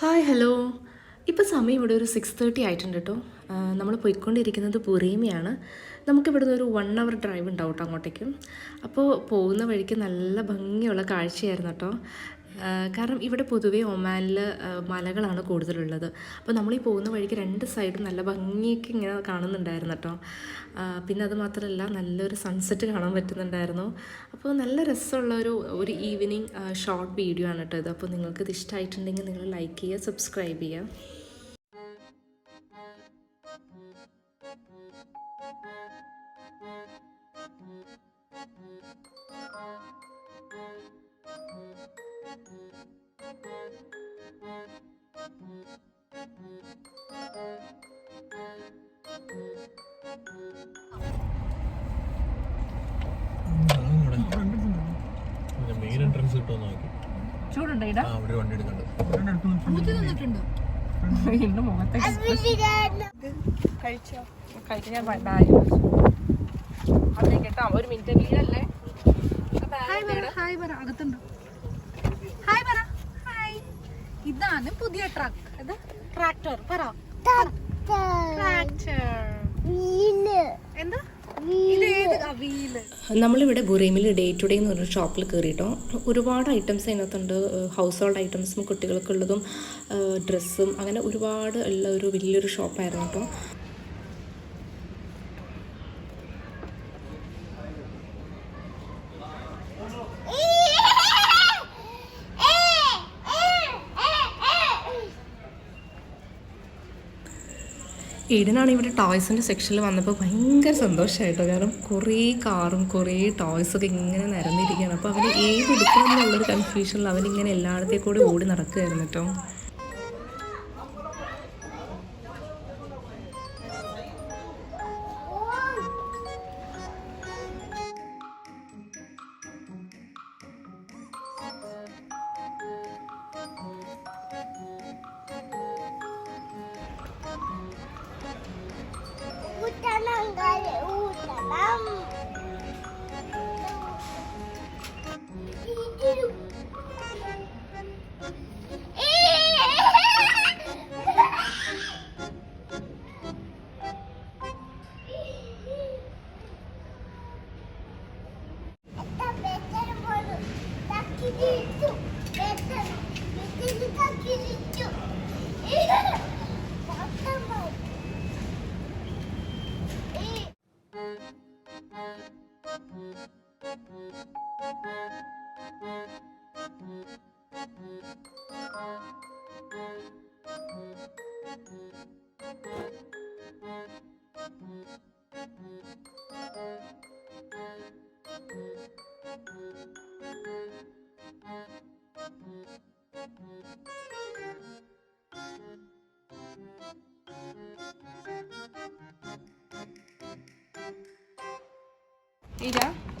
Hi hello. ഇപ്പോൾ സമയം ഇവിടെ ഒരു 6:30 ആയിട്ടുണ്ട് കേട്ടോ. നമ്മൾ പോയിക്കൊണ്ടിരിക്കുന്നത് ബുറീമയാണ്. നമുക്കിവിടെ നിന്ന് ഒരു 1 hour ഡ്രൈവ് ഉണ്ടാവും കേട്ടോ അങ്ങോട്ടേക്കും. അപ്പോൾ പോകുന്ന വഴിക്ക് നല്ല ഭംഗിയുള്ള കാഴ്ചയായിരുന്നു കേട്ടോ. കാരണം ഇവിടെ പൊതുവേ ഒമാനിൽ മലകളാണ് കൂടുതലുള്ളത്. അപ്പോൾ നമ്മളീ പോകുന്ന വഴിക്ക് 2 സൈഡും നല്ല ഭംഗിയൊക്കെ ഇങ്ങനെ കാണുന്നുണ്ടായിരുന്നു കേട്ടോ. പിന്നെ അത് മാത്രമല്ല നല്ലൊരു സൺസെറ്റ് കാണാൻ പറ്റുന്നുണ്ടായിരുന്നു. അപ്പോൾ നല്ല രസമുള്ള ഒരു ഈവനിങ് ഷോർട്ട് വീഡിയോ ആണ് കേട്ടോ ഇത്. അപ്പോൾ നിങ്ങൾക്കിത് ഇഷ്ടമായിട്ടുണ്ടെങ്കിൽ നിങ്ങൾ ലൈക്ക് ചെയ്യുക, സബ്സ്ക്രൈബ് ചെയ്യുക. മെയിൻ എൻട്രൻസ് കിട്ടുമെന്ന് നോക്കി. ചൂടുണ്ടോ? അവിടെ വണ്ടി എടുക്കണ്ട്. എൻ്റെ മുഖത്തെ കഴിച്ചോ? കഴിക്കാൻ ഞാൻ അവിടെ കേട്ടോ. ഒരു മിനിറ്റ് വീടല്ലേ. ഹായ് പറ, അകത്തുണ്ടോ? ഹായ് പറ. ഹായ്. ഇതാണ് പുതിയ ട്രക്ക്. ഇത് ട്രാക്ടർ. പറ. ട്രാക്ടർ. എന്താ? നമ്മളിവിടെ ബുറീമിൽ ഡേ ടു ഡേ എന്ന് പറഞ്ഞൊരു ഷോപ്പിൽ കയറിയിട്ടോ. ഒരുപാട് ഐറ്റംസ് അതിനകത്തുണ്ട്. ഹൗസ് ഹോൾഡ് ഐറ്റംസും കുട്ടികൾക്കുള്ളതും ഡ്രസ്സും അങ്ങനെ ഒരുപാട് ഉള്ള ഒരു വലിയൊരു ഷോപ്പായിരുന്നു കേട്ടോ. ഈടനാണ് ഇവിടെ ടോയ്സിൻ്റെ സെക്ഷനിൽ വന്നപ്പോൾ ഭയങ്കര സന്തോഷമായിട്ടോ. കാരണം കുറേ കാറും കുറേ ടോയ്സൊക്കെ ഇങ്ങനെ നിരന്നിരിക്കുകയാണ്. അപ്പോൾ അവന് ഏത് എടുക്കണം എന്നുള്ളൊരു കൺഫ്യൂഷനിൽ അവനിങ്ങനെ എല്ലായിടത്തേക്കും കൂടി ഓടി നടക്കുകയായിരുന്നു കേട്ടോ.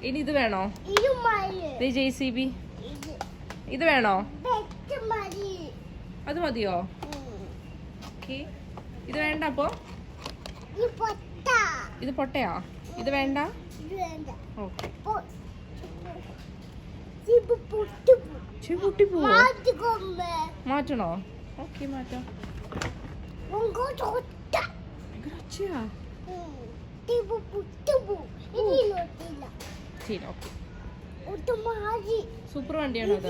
ഇനി ഇത് വേണോ? JCB ഇത് വേണോ? അത് മതിയോ? ഓക്കെ. ഇത് വേണ്ട. അപ്പോ ഇത് പൊട്ടയാ? ഇത് വേണ്ട. ഓക്കെ. മാറ്റണോ? ഓക്കെ മാറ്റാം. സൂപ്പർ വണ്ടിയാണോ അത്?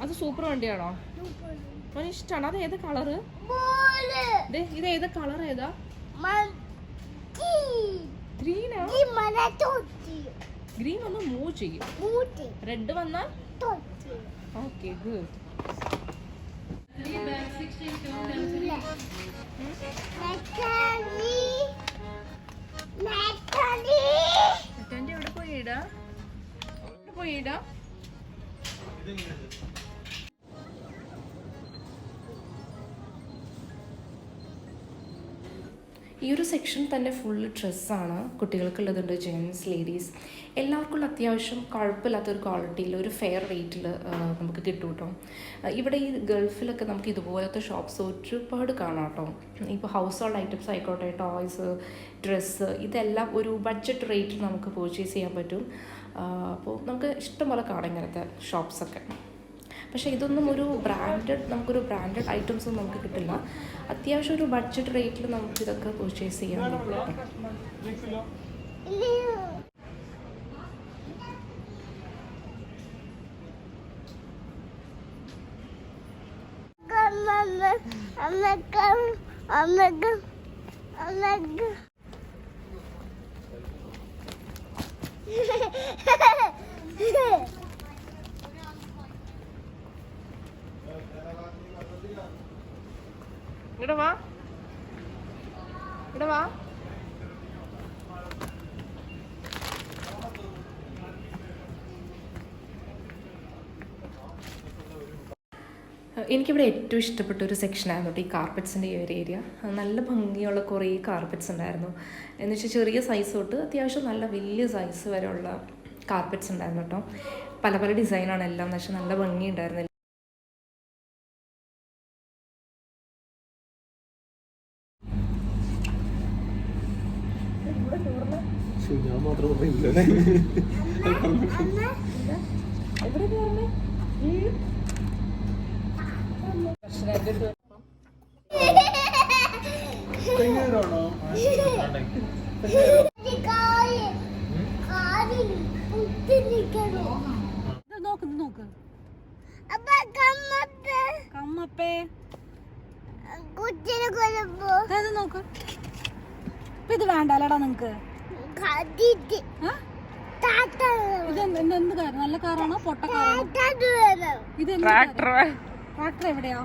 അത് സൂപ്പർ വണ്ടിയാണോ? അവന് ഇഷ്ടമാണ്. അത് ഏതാ കളറ്? ഇത് ഏതാ കളർ? ഏതാ? ഗ്രീനാ? ഗ്രീൻ വന്നാൽ മൂവ് ചെയ്യും, റെഡ് വന്നാൽ ഓക്കെ ഗുഡ്. എവിടെ പോയിടാ? ഈ ഒരു സെക്ഷൻ തന്നെ ഫുൾ ഡ്രസ്സാണ്. കുട്ടികൾക്കുള്ളതുണ്ട്, ജെൻസ്, ലേഡീസ്, എല്ലാവർക്കും അത്യാവശ്യം കുഴപ്പമില്ലാത്തൊരു ക്വാളിറ്റിയിൽ ഒരു ഫെയർ റേറ്റിൽ നമുക്ക് കിട്ടും കേട്ടോ. ഇവിടെ ഈ ഗൾഫിലൊക്കെ നമുക്ക് ഇതുപോലത്തെ ഷോപ്സ് ഒരുപാട് കാണാം കേട്ടോ. ഇപ്പോൾ ഹൗസ് ഹോൾഡ് ഐറ്റംസ് ആയിക്കോട്ടെ, ടോയ്സ്, ഡ്രസ്സ്, ഇതെല്ലാം ഒരു ബഡ്ജറ്റ് റേറ്റിൽ നമുക്ക് പർച്ചേസ് ചെയ്യാൻ പറ്റും. അപ്പോൾ നമുക്ക് ഇഷ്ടംപോലെ കാണാം ഇങ്ങനത്തെ ഷോപ്സൊക്കെ. പക്ഷേ ഇതൊന്നും നമുക്കൊരു ബ്രാൻഡഡ് ഐറ്റംസ് ഒന്നും നമുക്ക് കിട്ടില്ല. അത്യാവശ്യം ഒരു ബഡ്ജറ്റ് റേറ്റിൽ നമുക്കിതൊക്കെ പർച്ചേസ് ചെയ്യാൻ പറ്റും. ഇവിടെ വാ. എനിക്കിവിടെ ഏറ്റവും ഇഷ്ടപ്പെട്ട ഒരു സെക്ഷനായിരുന്നു കേട്ടോ ഈ കാർപ്പറ്റ്സിൻ്റെ ഈ ഒരു ഏരിയ. നല്ല ഭംഗിയുള്ള കുറേ കാർപ്പറ്റ്സ് ഉണ്ടായിരുന്നു. എന്ന് വെച്ചാൽ ചെറിയ സൈസ് തൊട്ട് അത്യാവശ്യം നല്ല വലിയ സൈസ് വരെയുള്ള കാർപ്പറ്റ്സ് ഉണ്ടായിരുന്നു കേട്ടോ. പല പല ഡിസൈനാണ് എല്ലാം. എന്ന് വെച്ചാൽ നല്ല ഭംഗി ഉണ്ടായിരുന്നു. ഞാൻ മാത്രം പറയില്ല. നോക്ക് കമ്മപ്പേ നോക്ക്. ഇത് വേണ്ടല്ലടാ നിങ്ങക്ക്. എന്ത് കാർ? നല്ല കാറാണോ പൊട്ട കാറാണോ? ഇത് ട്രാക്ടർ എവിടെയാ?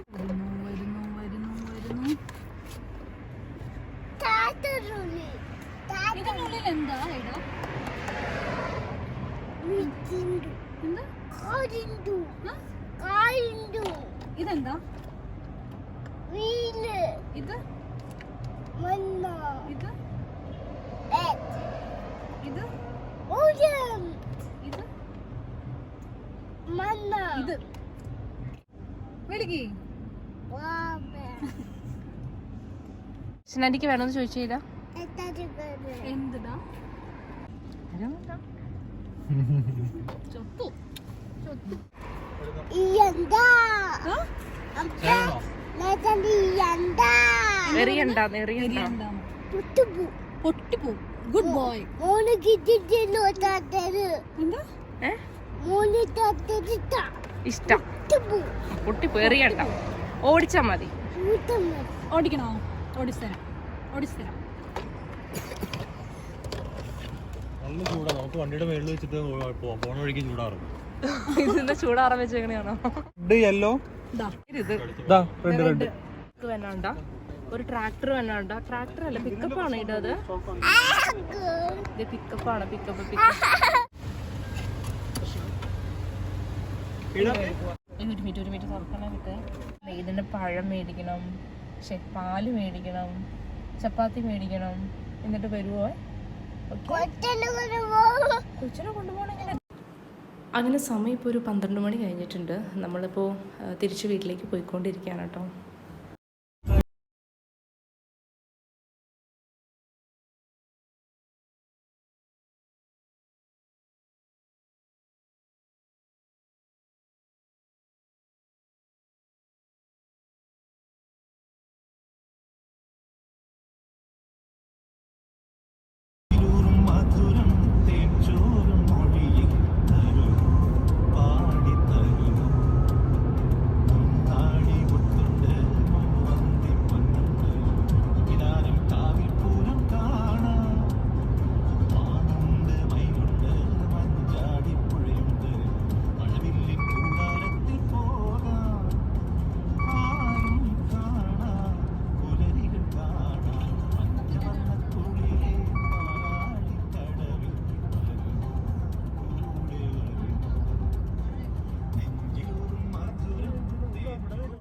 വരുന്നു. ഇതിനുള്ളിൽ എന്താ ഇടാ? ഇതെന്താ? ഇത് വിളിക്ക്. സ്നാൻഡിക്ക് വേണമെന്ന് ചോദിച്ചില്ല. എന്തിടാ? ചൊത്തു പൊട്ടിപ്പോ. Good boy. ഇഷ്ടം പൊട്ടിപ്പോ എറിയണ്ട. ഓടിച്ചാ മതി. ഓടിക്കണോ? ഓടിച്ചതരാം. നല്ല ചൂടാ. നമുക്ക് വണ്ടിയുടെ മേളിൽ വെച്ചിട്ട് പോണ വഴിക്ക് ചൂടാറും. ഇതിന്റെ ചൂടാറാൻ വെച്ചേക്കണയാണോ? യെല്ലോ റെഡ് വേണ്ട. ഒരു ട്രാക്ടർ വേണ്ട. ട്രാക്ടർ അല്ല, പിക്കപ്പ് ആണ് ഇടത്. പിക്കപ്പാണ്. പിക്കപ്പ് ഒരു മിനിറ്റ് തുറക്കണം. ഇതിന്റെ പഴം മേടിക്കണം, പാല് മേടിക്കണം, ചപ്പാത്തി മേടിക്കണം. എന്നിട്ട് വരുവോ? കൊച്ചിനെ കൊണ്ടുപോകണമെങ്കിൽ അങ്ങനെ സമയം ഇപ്പോൾ ഒരു 12 മണി കഴിഞ്ഞിട്ടുണ്ട്. നമ്മളിപ്പോൾ തിരിച്ച് വീട്ടിലേക്ക് പോയിക്കൊണ്ടിരിക്കുകയാണ് കേട്ടോ.